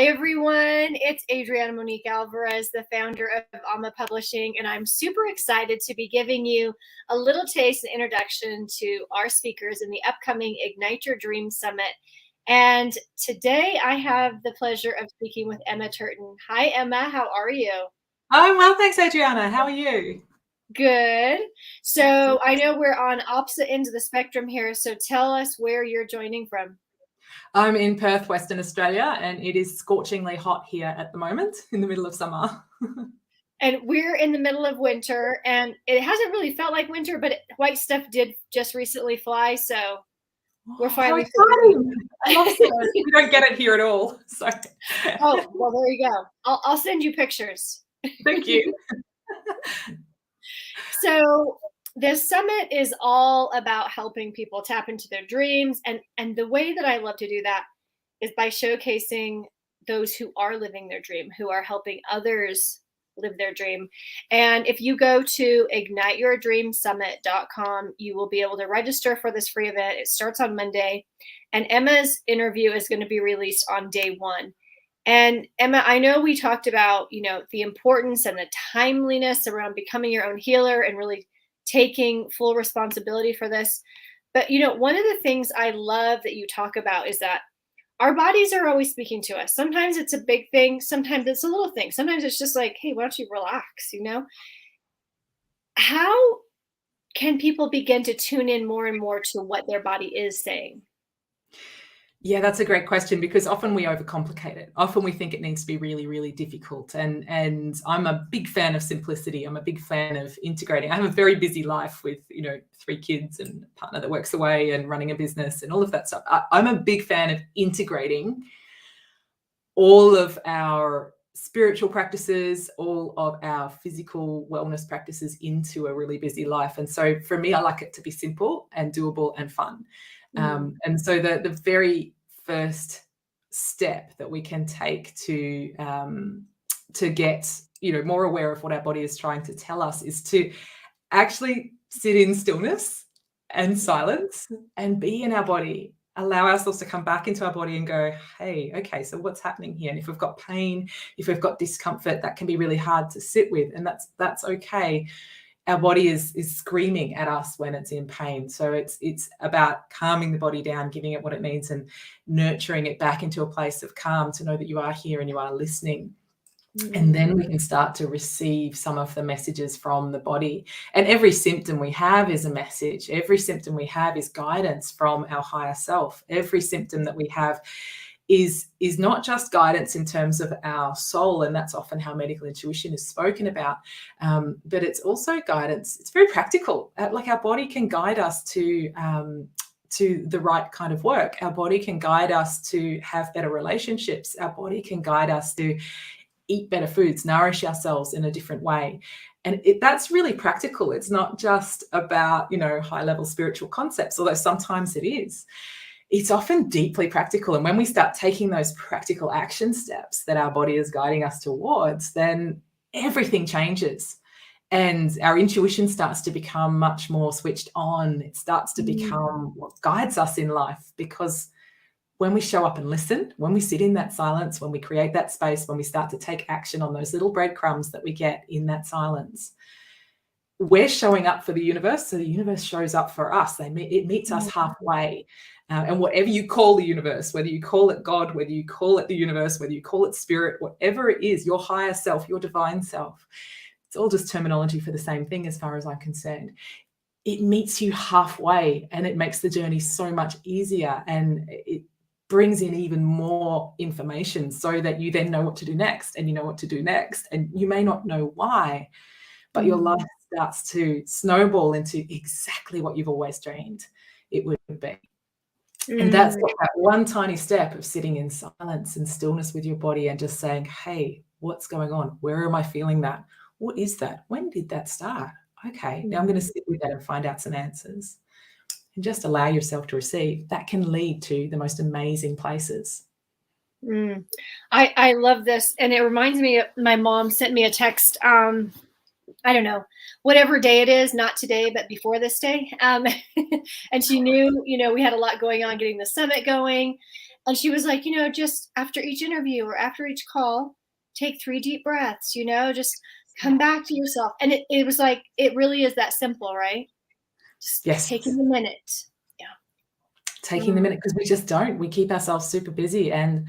everyone, it's Adriana Monique Alvarez, the founder of Alma Publishing, and I'm super excited to be giving you a little taste and introduction to our speakers in the upcoming Ignite Your Dreams Summit. And today I have the pleasure of speaking with Emma Turton. Hi, Emma. How are you? I'm well, thanks, Adriana. How are you? Good. So I know we're on opposite ends of the spectrum here, so tell us where you're joining from. I'm in Perth, Western Australia, and it is scorchingly hot here at the moment in the middle of summer. And we're in the middle of winter, and it hasn't really felt like winter, but white stuff did just recently fly, so we're finally. I love it. We don't get it here at all. So. Oh, well, there you go. I'll send you pictures. Thank you. So this summit is all about helping people tap into their dreams. And the way that I love to do that is by showcasing those who are living their dream, who are helping others live their dream. And if you go to igniteyourdreamsummit.com, you will be able to register for this free event. It starts on Monday, and Emma's interview is going to be released on day one. And Emma, I know we talked about, the importance and the timeliness around becoming your own healer and really taking full responsibility for this. But, one of the things I love that you talk about is that our bodies are always speaking to us. Sometimes it's a big thing. Sometimes it's a little thing. Sometimes it's just like, hey, why don't you relax, How can people begin to tune in more and more to what their body is saying? Yeah, that's a great question, because often we overcomplicate it. Often we think it needs to be really, really difficult. And I'm a big fan of simplicity. I'm a big fan of integrating. I have a very busy life with, 3 kids and a partner that works away and running a business and all of that stuff. I'm a big fan of integrating all of our spiritual practices, all of our physical wellness practices into a really busy life. And so for me, I like it to be simple and doable and fun. And so the very first step that we can take to get more aware of what our body is trying to tell us is to actually sit in stillness and silence and be in our body. Allow ourselves to come back into our body and go, hey, okay, so what's happening here? And if we've got pain, if we've got discomfort, that can be really hard to sit with, and that's okay. Our body is screaming at us when it's in pain. So it's about calming the body down, giving it what it needs, and nurturing it back into a place of calm to know that you are here and you are listening. And then we can start to receive some of the messages from the body. And every symptom we have is a message. Every symptom we have is guidance from our higher self. Every symptom that we have is not just guidance in terms of our soul, and that's often how medical intuition is spoken about, but it's also guidance. It's very practical. Like our body can guide us to the right kind of work. Our body can guide us to have better relationships. Our body can guide us to eat better foods, nourish ourselves in a different way. And that's really practical. It's not just about, high-level spiritual concepts, although sometimes it is. It's often deeply practical. And when we start taking those practical action steps that our body is guiding us towards, then everything changes. And our intuition starts to become much more switched on. It starts to become what guides us in life, because when we show up and listen, when we sit in that silence, when we create that space, when we start to take action on those little breadcrumbs that we get in that silence, we're showing up for the universe, so the universe shows up for us. It meets us halfway. And whatever you call the universe, whether you call it God, whether you call it the universe, whether you call it spirit, whatever it is, your higher self, your divine self, it's all just terminology for the same thing as far as I'm concerned. It meets you halfway, and it makes the journey so much easier, and it brings in even more information so that you then know what to do next, and you know what to do next, and you may not know why, but your life starts to snowball into exactly what you've always dreamed it would be. And that's that one tiny step of sitting in silence and stillness with your body and just saying, hey, what's going on? Where am I feeling that? What is that? When did that start? Okay, now I'm going to sit with that and find out some answers. And just allow yourself to receive. That can lead to the most amazing places. I love this. And it reminds me, my mom sent me a text, I don't know, whatever day it is, not today, but before this day. And she knew, we had a lot going on getting the summit going. And she was like, just after each interview or after each call, take 3 deep breaths, just come back to yourself. And it was like, it really is that simple, right? Just Yes. taking a minute. Yeah. Taking the minute, because we just don't. We keep ourselves super busy. And,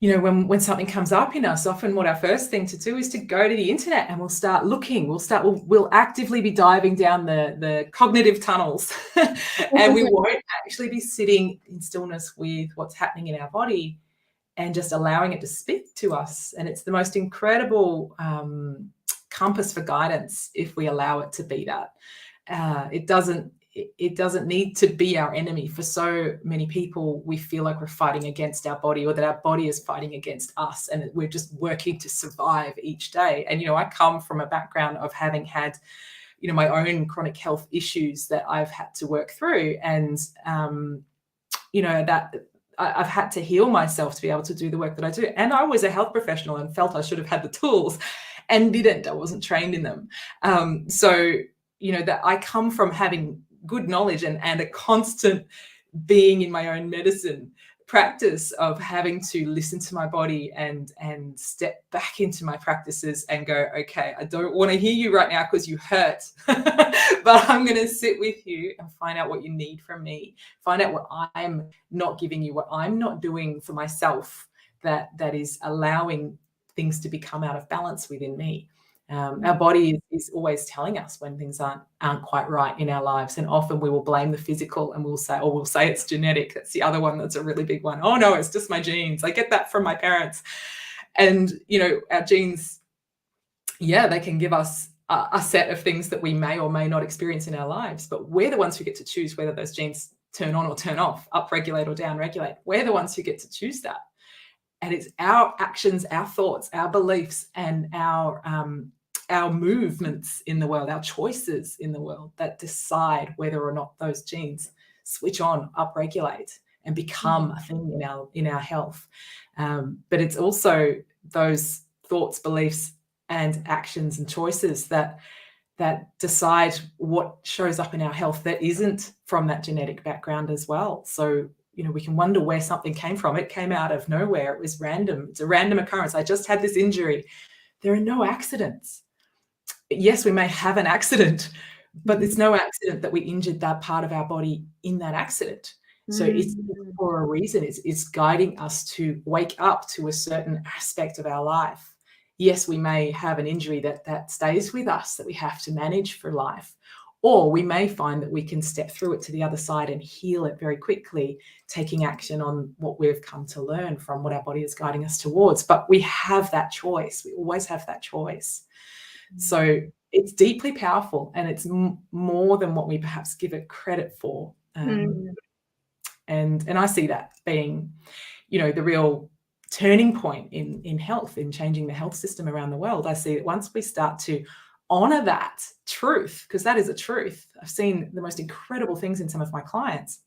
when something comes up in us, often what our first thing to do is to go to the internet, and we'll start looking. We'll actively be diving down the cognitive tunnels and we won't actually be sitting in stillness with what's happening in our body and just allowing it to speak to us. And it's the most incredible compass for guidance if we allow it to be that. It doesn't need to be our enemy. For so many people, we feel like we're fighting against our body, or that our body is fighting against us, and we're just working to survive each day. And I come from a background of having had my own chronic health issues that I've had to work through, and that I've had to heal myself to be able to do the work that I do. And I was a health professional and felt I should have had the tools and didn't. I wasn't trained in them. So that I come from having good knowledge and a constant being in my own medicine practice of having to listen to my body and step back into my practices and go, okay, I don't want to hear you right now because you hurt, but I'm going to sit with you and find out what you need from me, find out what I'm not giving you, what I'm not doing for myself that is allowing things to become out of balance within me. Our body is always telling us when things aren't quite right in our lives, and often we will blame the physical, and we'll say it's genetic. That's the other one that's a really big one. Oh no, it's just my genes. I get that from my parents. And our genes, they can give us a set of things that we may or may not experience in our lives, but we're the ones who get to choose whether those genes turn on or turn off, upregulate or downregulate. We're the ones who get to choose that. And it's our actions, our thoughts, our beliefs, and our movements in the world, our choices in the world, that decide whether or not those genes switch on, upregulate, and become a thing in our health. But it's also those thoughts, beliefs, and actions and choices that decide what shows up in our health that isn't from that genetic background as well. So we can wonder where something came from. It came out of nowhere. It was random. It's a random occurrence. I just had this injury. There are no accidents. Yes, we may have an accident, but it's no accident that we injured that part of our body in that accident. So it's for a reason. It's guiding us to wake up to a certain aspect of our life. Yes, we may have an injury that stays with us, that we have to manage for life. Or we may find that we can step through it to the other side and heal it very quickly, taking action on what we've come to learn from what our body is guiding us towards. But we have that choice. We always have that choice. So it's deeply powerful, and it's more than what we perhaps give it credit for. And I see that being, the real turning point in health, in changing the health system around the world. I see that once we start to honor that truth, because that is a truth. I've seen the most incredible things in some of my clients.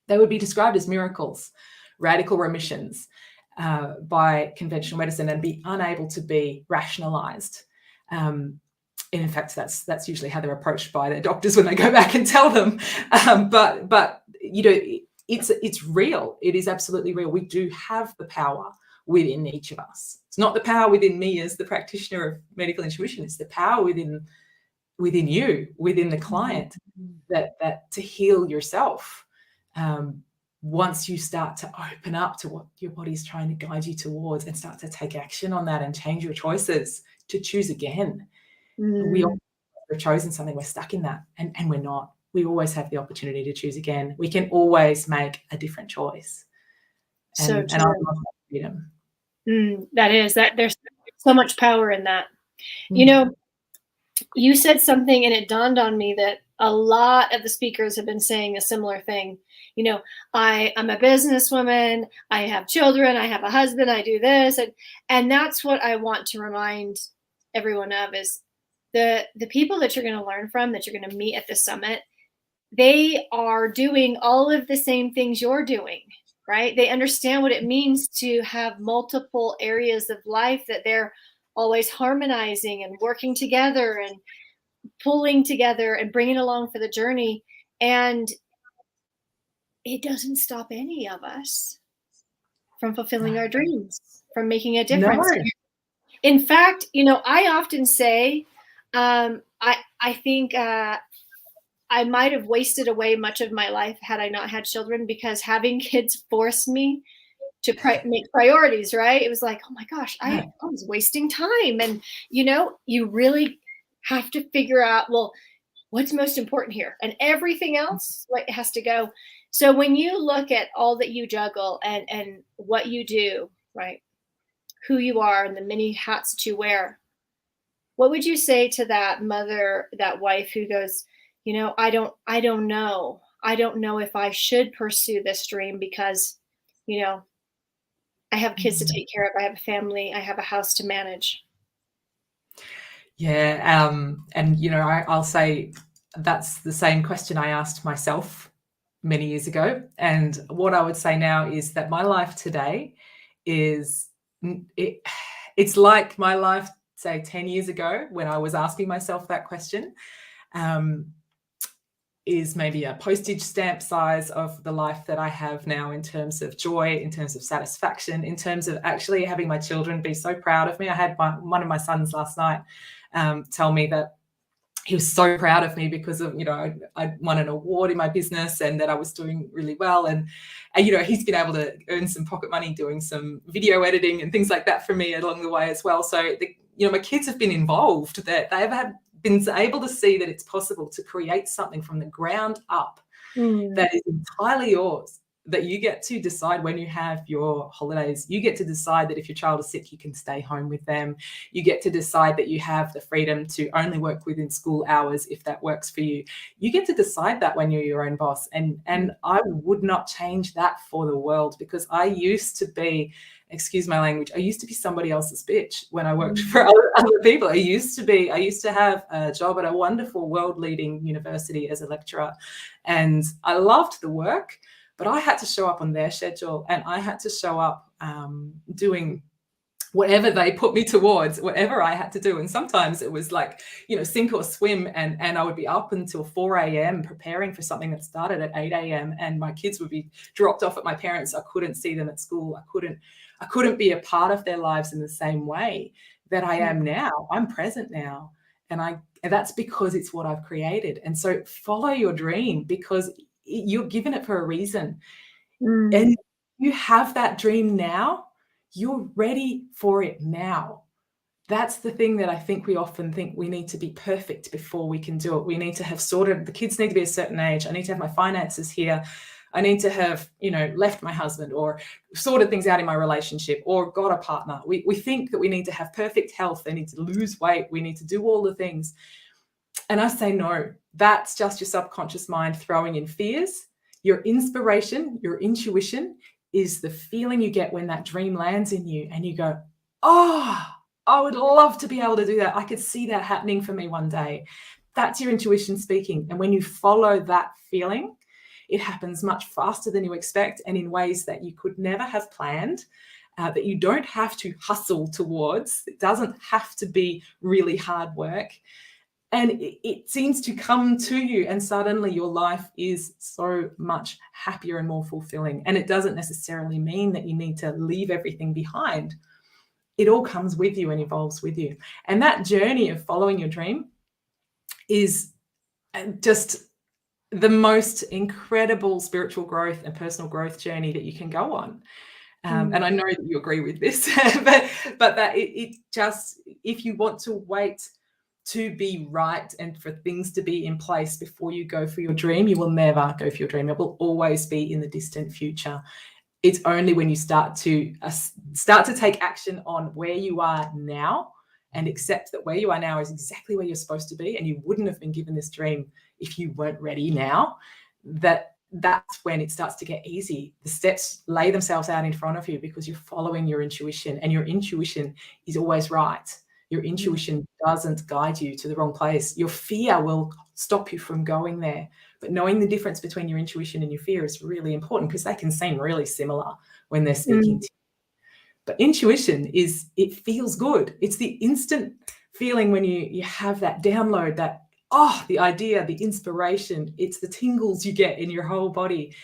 They would be described as miracles, radical remissions by conventional medicine, and be unable to be rationalized. In fact, that's usually how they're approached by their doctors when they go back and tell them. But it's real. It is absolutely real. We do have the power within each of us. It's not the power within me as the practitioner of medical intuition. It's the power within you, within the client, that to heal yourself. Once you start to open up to what your body's trying to guide you towards, and start to take action on that and change your choices to choose again. We all have chosen something, we're stuck in that, and we're not. We always have the opportunity to choose again. We can always make a different choice. And I love that freedom. There's so much power in that. You said something, and it dawned on me that a lot of the speakers have been saying a similar thing. I'm a businesswoman, I have children, I have a husband, I do this. And that's what I want to remind everyone of, is the people that you're going to learn from, that you're going to meet at the summit. They are doing all of the same things you're doing, right? They understand what it means to have multiple areas of life that they're always harmonizing and working together and pulling together and bringing along for the journey. And it doesn't stop any of us from fulfilling No. our dreams, from making a No. difference. In fact, I often say, I think I might have wasted away much of my life had I not had children, because having kids forced me to make priorities, right? It was like, oh my gosh, Yeah. I was wasting time. And, you really have to figure out, well, what's most important here? And everything else, like, has to go. So when you look at all that you juggle and what you do, right? Who you are and the many hats that you wear, what would you say to that mother, that wife who goes, I don't know. I don't know if I should pursue this dream because, you know, I have kids to take care of. I have a family. I have a house to manage. Yeah. And, I'll say that's the same question I asked myself many years ago. And what I would say now is that my life today is, it's like my life, say, 10 years ago when I was asking myself that question. Is maybe a postage stamp size of the life that I have now, in terms of joy, in terms of satisfaction, in terms of actually having my children be so proud of me. I had one of my sons last night tell me that he was so proud of me because of, I won an award in my business and that I was doing really well. And he's been able to earn some pocket money doing some video editing and things like that for me along the way as well. So, my kids have been involved, that they have been able to see that it's possible to create something from the ground up that is entirely yours, that you get to decide when you have your holidays. You get to decide that if your child is sick, you can stay home with them. You get to decide that you have the freedom to only work within school hours if that works for you. You get to decide that when you're your own boss. And I would not change that for the world, because I used to be, excuse my language, I used to be somebody else's bitch when I worked for other people. I used to have a job at a wonderful world-leading university as a lecturer, and I loved the work, but I had to show up on their schedule, and I had to show up doing whatever they put me towards, whatever I had to do. And sometimes it was like, sink or swim. And I would be up until 4 a.m. preparing for something that started at 8 a.m. And my kids would be dropped off at my parents'. I couldn't see them at school. I couldn't be a part of their lives in the same way that I am now. I'm present now. And that's because it's what I've created. And so follow your dream, because you're given it for a reason. And you have that dream now. You're ready for it now. That's the thing that I think we often think we need to be perfect before we can do it. We need to have sorted, the kids need to be a certain age. I need to have my finances here. I need to have, left my husband, or sorted things out in my relationship, or got a partner. We think that we need to have perfect health. They need to lose weight. We need to do all the things. And I say, no, that's just your subconscious mind throwing in fears. Your inspiration, your intuition is the feeling you get when that dream lands in you and you go, oh, I would love to be able to do that. I could see that happening for me one day. That's your intuition speaking. And when you follow that feeling, it happens much faster than you expect, and in ways that you could never have planned, that you don't have to hustle towards. It doesn't have to be really hard work. And it seems to come to you, and suddenly your life is so much happier and more fulfilling. And it doesn't necessarily mean that you need to leave everything behind. It all comes with you and evolves with you. And that journey of following your dream is just the most incredible spiritual growth and personal growth journey that you can go on. And I know that you agree with this, but that it just, if you want to wait to be right and for things to be in place before you go for your dream, you will never go for your dream. It will always be in the distant future. It's only when you start to take action on where you are now, and accept that where you are now is exactly where you're supposed to be, and you wouldn't have been given this dream if you weren't ready now, that's when it starts to get easy. The steps lay themselves out in front of you because you're following your intuition, and your intuition is always right. Your intuition doesn't guide you to the wrong place. Your fear will stop you from going there. But knowing the difference between your intuition and your fear is really important, because they can seem really similar when they're speaking to you. But intuition it feels good. It's the instant feeling when you have that download, the idea, the inspiration. It's the tingles you get in your whole body.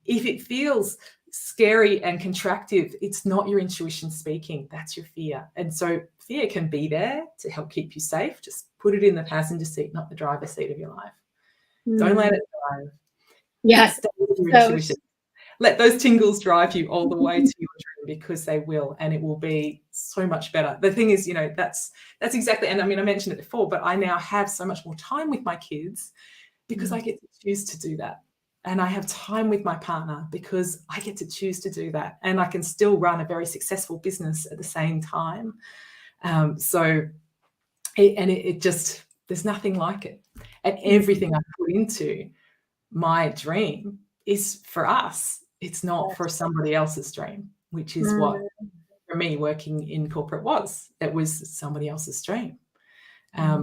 if it feels scary and contractive, it's not your intuition speaking, that's your fear. And so fear can be there to help keep you safe. Just put it in the passenger seat, not the driver's seat of your life. Don't let it drive. Yes. Stay with your So intuition. Let those tingles drive you all the way to your dream, because they will, and it will be so much better. The thing is, that's exactly, and I mean, I mentioned it before, but I now have so much more time with my kids because I get to choose to do that. And I have time with my partner because I get to choose to do that. And I can still run a very successful business at the same time. It just, there's nothing like it. And everything I put into my dream is for us. It's not for somebody else's dream, which is what, for me, working in corporate was. It was somebody else's dream,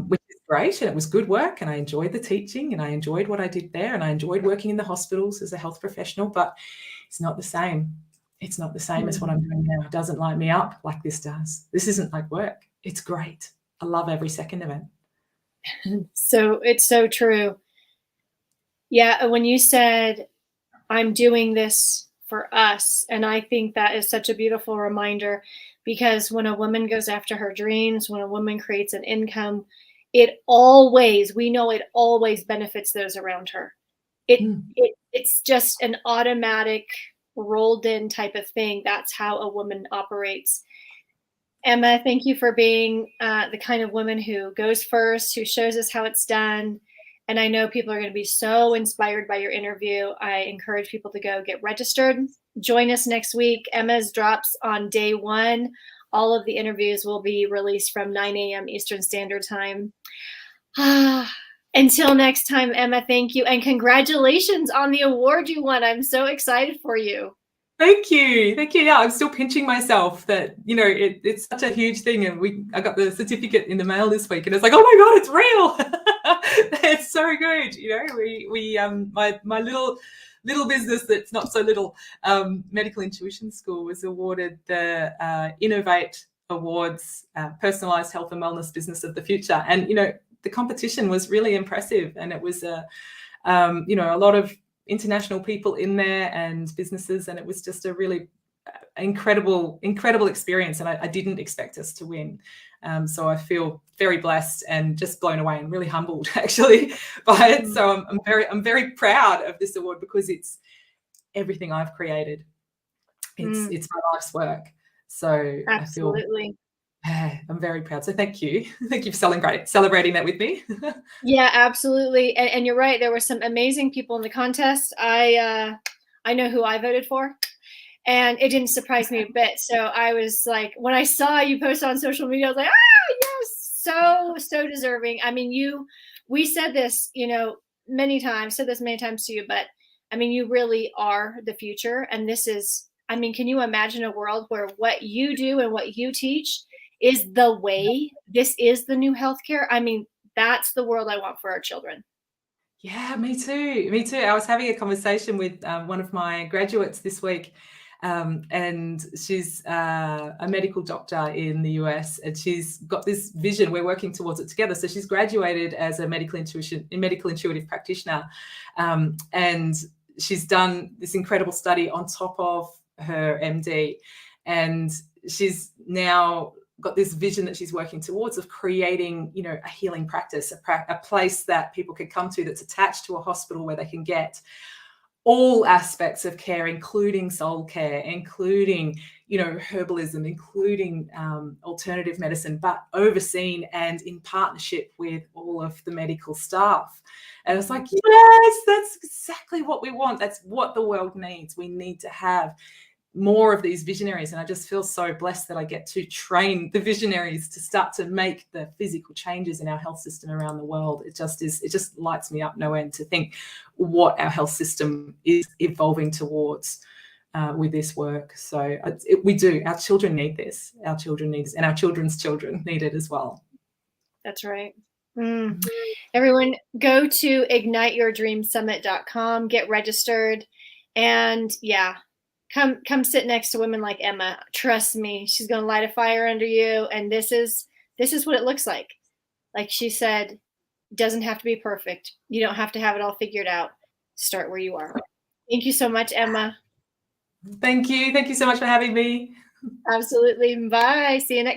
which is great. And it was good work. And I enjoyed the teaching and I enjoyed what I did there. And I enjoyed working in the hospitals as a health professional, but it's not the same. It's not the same as what I'm doing now. It doesn't light me up like this does. This isn't like work. It's great. I love every second of it. So it's so true. Yeah. When you said, I'm doing this for us, and I think that is such a beautiful reminder, because when a woman goes after her dreams, when a woman creates an income, we know it always benefits those around her. It's just an automatic rolled in type of thing. That's how a woman operates. Emma, thank you for being the kind of woman who goes first, who shows us how it's done. And I know people are going to be so inspired by your interview. I encourage people to go get registered. Join us next week. Emma's drops on day 1. All of the interviews will be released from 9 a.m. Eastern Standard Time. Until next time, Emma, thank you. And congratulations on the award you won. I'm so excited for you. Thank you. Thank you. Yeah, I'm still pinching myself that, it's such a huge thing. And I got the certificate in the mail this week and it's like, oh my God, it's real. It's so good. My little business that's not so little, Medical Intuition School, was awarded the Innovate Awards, Personalised Health and Wellness Business of the Future. And, the competition was really impressive. And it was, a lot of international people in there and businesses, and it was just a really incredible experience, and I didn't expect us to win, so I feel very blessed and just blown away and really humbled actually by it. So I'm very proud of this award because it's everything I've created. It's my life's work, so absolutely. I'm very proud. So thank you for celebrating that with me. Yeah, absolutely. And you're right. There were some amazing people in the contest. I know who I voted for, and it didn't surprise me a bit. So I was like, when I saw you post on social media, I was like, yes, so deserving. I mean, we said this, many times to you, but I mean, you really are the future. And can you imagine a world where what you do and what you teach is the way? This is the new healthcare. I mean, that's the world I want for our children. Yeah, me too. I was having a conversation with one of my graduates this week, and she's a medical doctor in the US, and she's got this vision. We're working towards it together. So she's graduated as a medical intuitive practitioner, and she's done this incredible study on top of her MD, and she's now got this vision that she's working towards of creating, a healing practice, a place that people can come to that's attached to a hospital where they can get all aspects of care, including soul care, including, herbalism, including alternative medicine, but overseen and in partnership with all of the medical staff. And it's like, yes, that's exactly what we want. That's what the world needs. We need to have more of these visionaries, and I just feel so blessed that I get to train the visionaries to start to make the physical changes in our health system around the world. It just lights me up no end to think what our health system is evolving towards with this work. So we do. Our children need this. Our children need this, and our children's children need it as well. That's right. Everyone, go to igniteyourdreamsummit.com, get registered, and come sit next to women like Emma. Trust me, she's going to light a fire under you. And this is what it looks like. Like she said, it doesn't have to be perfect. You don't have to have it all figured out. Start where you are. Thank you so much, Emma. Thank you. Thank you so much for having me. Absolutely. Bye. See you next